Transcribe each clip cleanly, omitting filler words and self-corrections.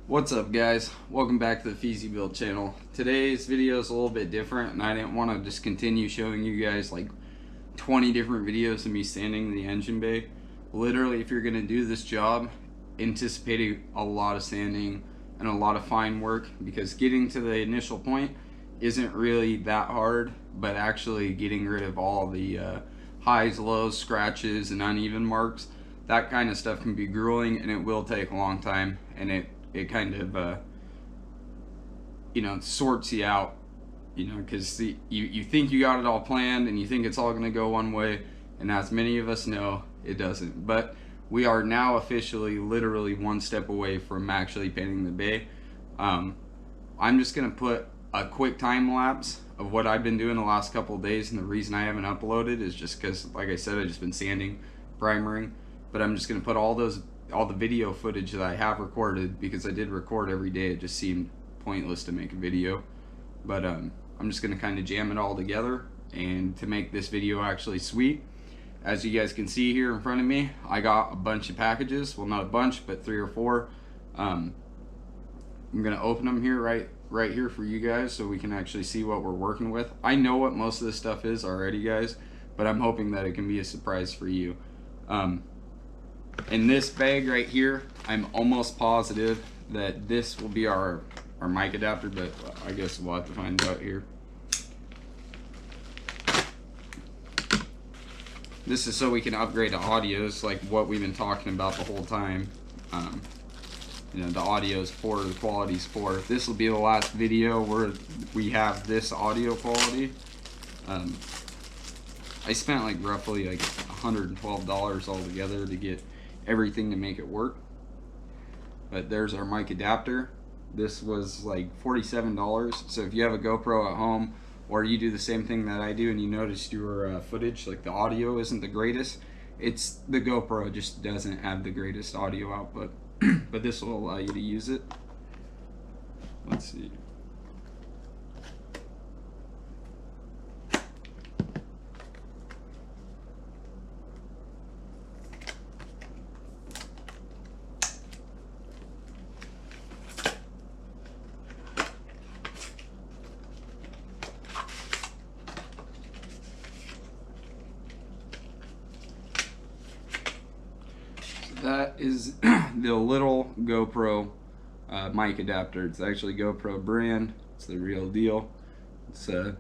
What's up, guys? Welcome back to the Feezy-built channel. Today's video is a little bit different, and I didn't want to just continue showing you guys like 20 different videos of me sanding in the engine bay. Literally, if you're going to do this job, anticipating a lot of sanding and a lot of fine work, because getting to the initial point isn't really that hard, but actually getting rid of all the highs, lows, scratches, and uneven marks, that kind of stuff can be grueling, and it will take a long time, and it kind of sorts you out, because you think you got it all planned and you think it's all going to go one way, and as many of us know, it doesn't. But we are now officially literally one step away from actually painting the bay. I'm just going to put a quick time lapse of what I've been doing the last couple of days, and the reason I haven't uploaded is just because, like I said, I've just been sanding, primering. But I'm just going to put all the video footage that I have recorded, because I did record every day. It just seemed pointless to make a video, but I'm just going to kind of jam it all together, and to make this video actually sweet, as you guys can see here in front of me, I got a bunch of packages. Well, not a bunch, but 3 or 4. I'm going to open them here right here for you guys, so we can actually see what we're working with. I know what most of this stuff is already, guys, but I'm hoping that it can be a surprise for you. In this bag right here, I'm almost positive that this will be our mic adapter, but I guess we'll have to find out here. This is so we can upgrade the audios, like what we've been talking about the whole time. The audio is poor, the quality is poor. This will be the last video where we have this audio quality. I spent like roughly like $112 altogether to get everything to make it work. But there's our mic adapter. This was like $47. So if you have a GoPro at home, or you do the same thing that I do and you notice your footage, like the audio isn't the greatest, it's the GoPro just doesn't have the greatest audio output. But this will allow you to use it. Let's see. That is the little GoPro mic adapter. It's actually GoPro brand. It's the real deal. It's a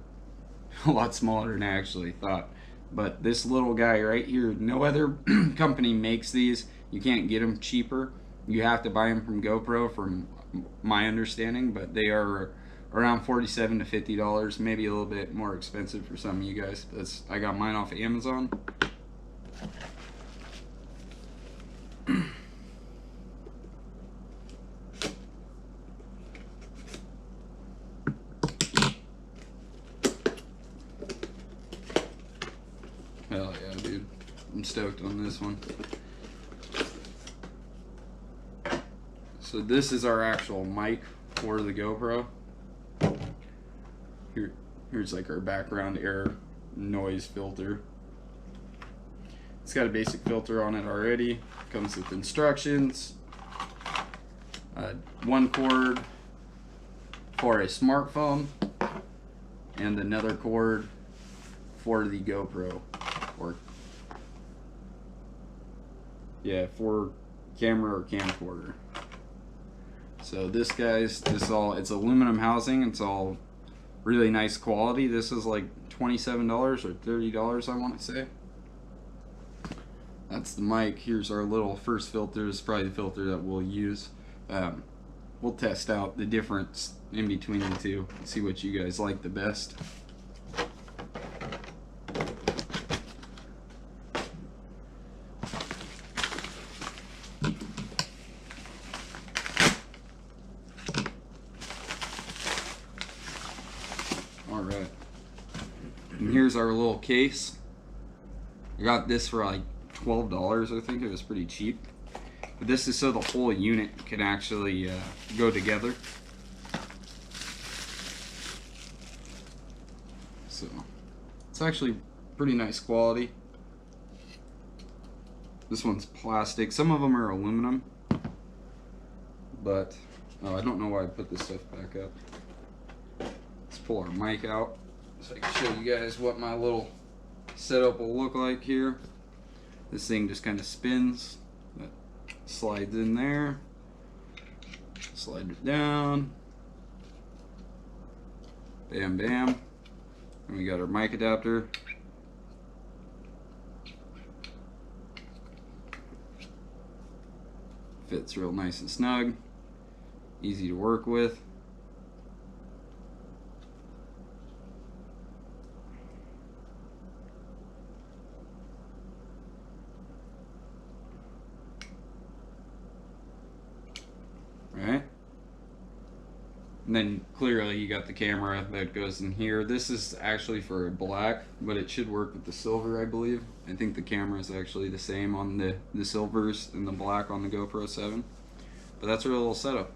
lot smaller than I actually thought. But this little guy right here, no other company makes these. You can't get them cheaper. You have to buy them from GoPro, from my understanding, but they are around $47 to $50, maybe a little bit more expensive for some of you guys. I got mine off of Amazon. Hell yeah, dude. I'm stoked on this one. So this is our actual mic for the GoPro. Here's like our background air noise filter. It's got a basic filter on it already. Comes with instructions. One cord for a smartphone, and another cord for the GoPro, or for camera or camcorder. So this, guys, it's aluminum housing. It's all really nice quality. This is like $27 or $30, I want to say. That's the mic. Here's our little first filter. This is probably the filter that we'll use. We'll test out the difference in between the two, see what you guys like the best. here's our little case. I got this for like $12. I think it was pretty cheap. But this is so the whole unit can actually go together. So it's actually pretty nice quality. This one's plastic. Some of them are aluminum. But oh, I don't know why I put this stuff back up. Let's pull our mic out so I can show you guys what my little setup will look like here. This thing just kind of spins. That slides in there. Slide it down. Bam, bam. And we got our mic adapter. Fits real nice and snug. Easy to work with. Right? And then clearly you got the camera that goes in here. This is actually for black, but it should work with the silver, I believe. I think the camera is actually the same on the silvers and the black on the GoPro 7. But that's our little setup.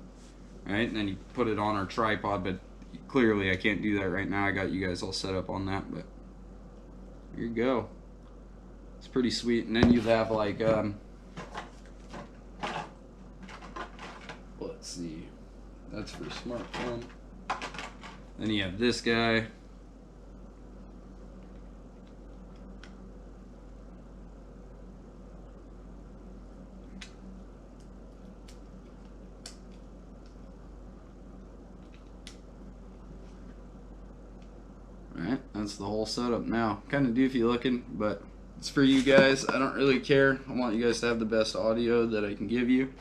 Right? And then you put it on our tripod, but clearly I can't do that right now. I got you guys all set up on that, but here you go. It's pretty sweet. And then you have like let's see, that's for smartphone. Then you have this guy. Alright, that's the whole setup now. Kind of doofy looking, but it's for you guys. I don't really care. I want you guys to have the best audio that I can give you.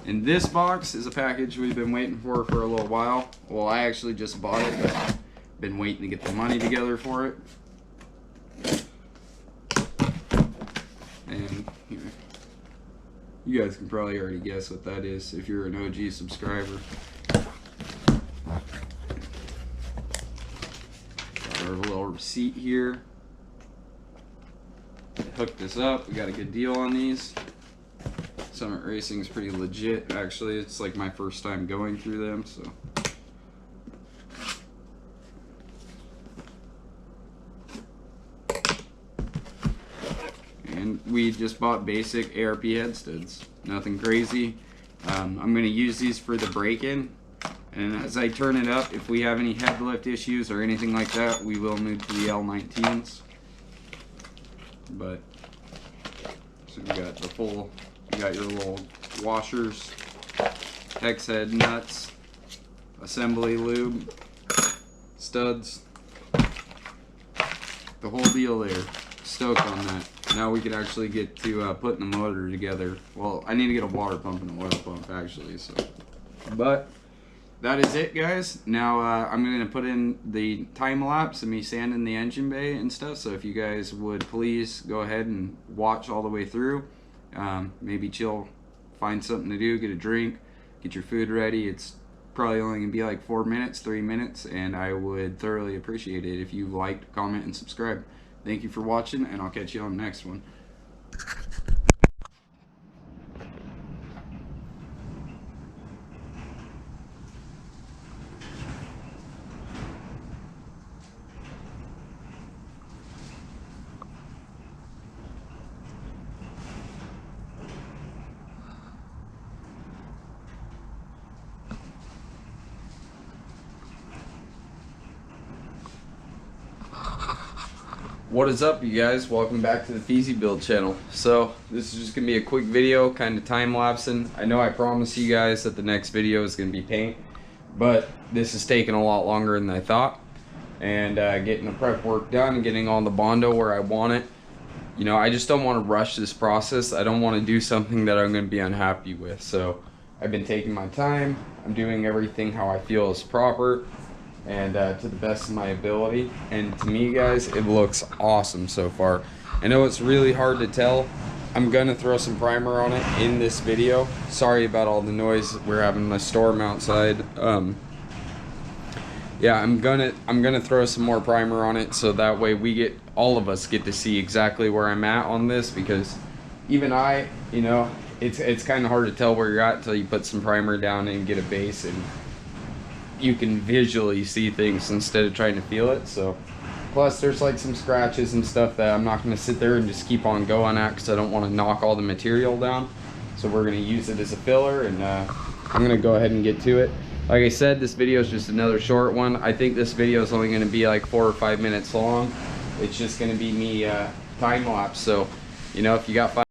And this box is a package we've been waiting for a little while. Well, I actually just bought it, but I've been waiting to get the money together for it. And here, you guys can probably already guess what that is if you're an OG subscriber. Got our little receipt here. Hooked this up. We got a good deal on these. Summit Racing is pretty legit. Actually, it's like my first time going through them, so. And we just bought basic ARP head studs. Nothing crazy. I'm going to use these for the break-in. And as I turn it up, if we have any head lift issues or anything like that, we will move to the L19s. But, so we got the full. You got your little washers, hex head nuts, assembly lube, studs, the whole deal there. Stoked on that. Now we could actually get to putting the motor together. Well, I need to get a water pump and an oil pump actually. So, but that is it, guys. Now I'm going to put in the time lapse of me sanding the engine bay and stuff. So if you guys would please go ahead and watch all the way through. Maybe chill, find something to do, get a drink, get your food ready. It's probably only gonna be like 4 minutes, 3 minutes, and I would thoroughly appreciate it if you liked, comment, and subscribe. Thank you for watching, and I'll catch you on the next one. What is up, you guys? Welcome back to the Feezy-built channel. So this is just gonna be a quick video, kind of time lapsing. I know I promised you guys that the next video is gonna be paint, but this is taking a lot longer than I thought. And getting the prep work done, getting all the Bondo where I want it. You know, I just don't want to rush this process. I don't want to do something that I'm gonna be unhappy with. So I've been taking my time. I'm doing everything how I feel is proper. And to the best of my ability, and to me, guys, it looks awesome so far. I know it's really hard to tell. I'm gonna throw some primer on it in this video. Sorry about all the noise. We're having a storm outside. Yeah, I'm gonna throw some more primer on it so that way all of us get to see exactly where I'm at on this, because even I, you know, it's kind of hard to tell where you're at until you put some primer down and get a base, and you can visually see things instead of trying to feel it. So plus there's like some scratches and stuff that I'm not gonna sit there and just keep on going at, because I don't want to knock all the material down. So we're gonna use it as a filler, and I'm gonna go ahead and get to it. Like I said, this video is just another short one. I think this video is only gonna be like 4 or 5 minutes long. It's just gonna be me time lapse. So, you know, if you got 5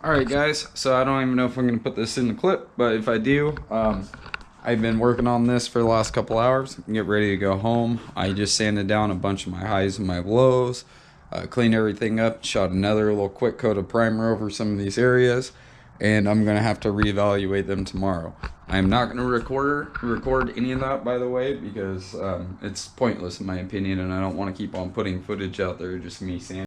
Alright guys, so I don't even know if I'm going to put this in the clip, but if I do, I've been working on this for the last couple hours. Get ready to go home. I just sanded down a bunch of my highs and my lows, cleaned everything up, shot another little quick coat of primer over some of these areas, and I'm going to have to reevaluate them tomorrow. I'm not going to record any of that, by the way, because it's pointless in my opinion, and I don't want to keep on putting footage out there, just me sanding.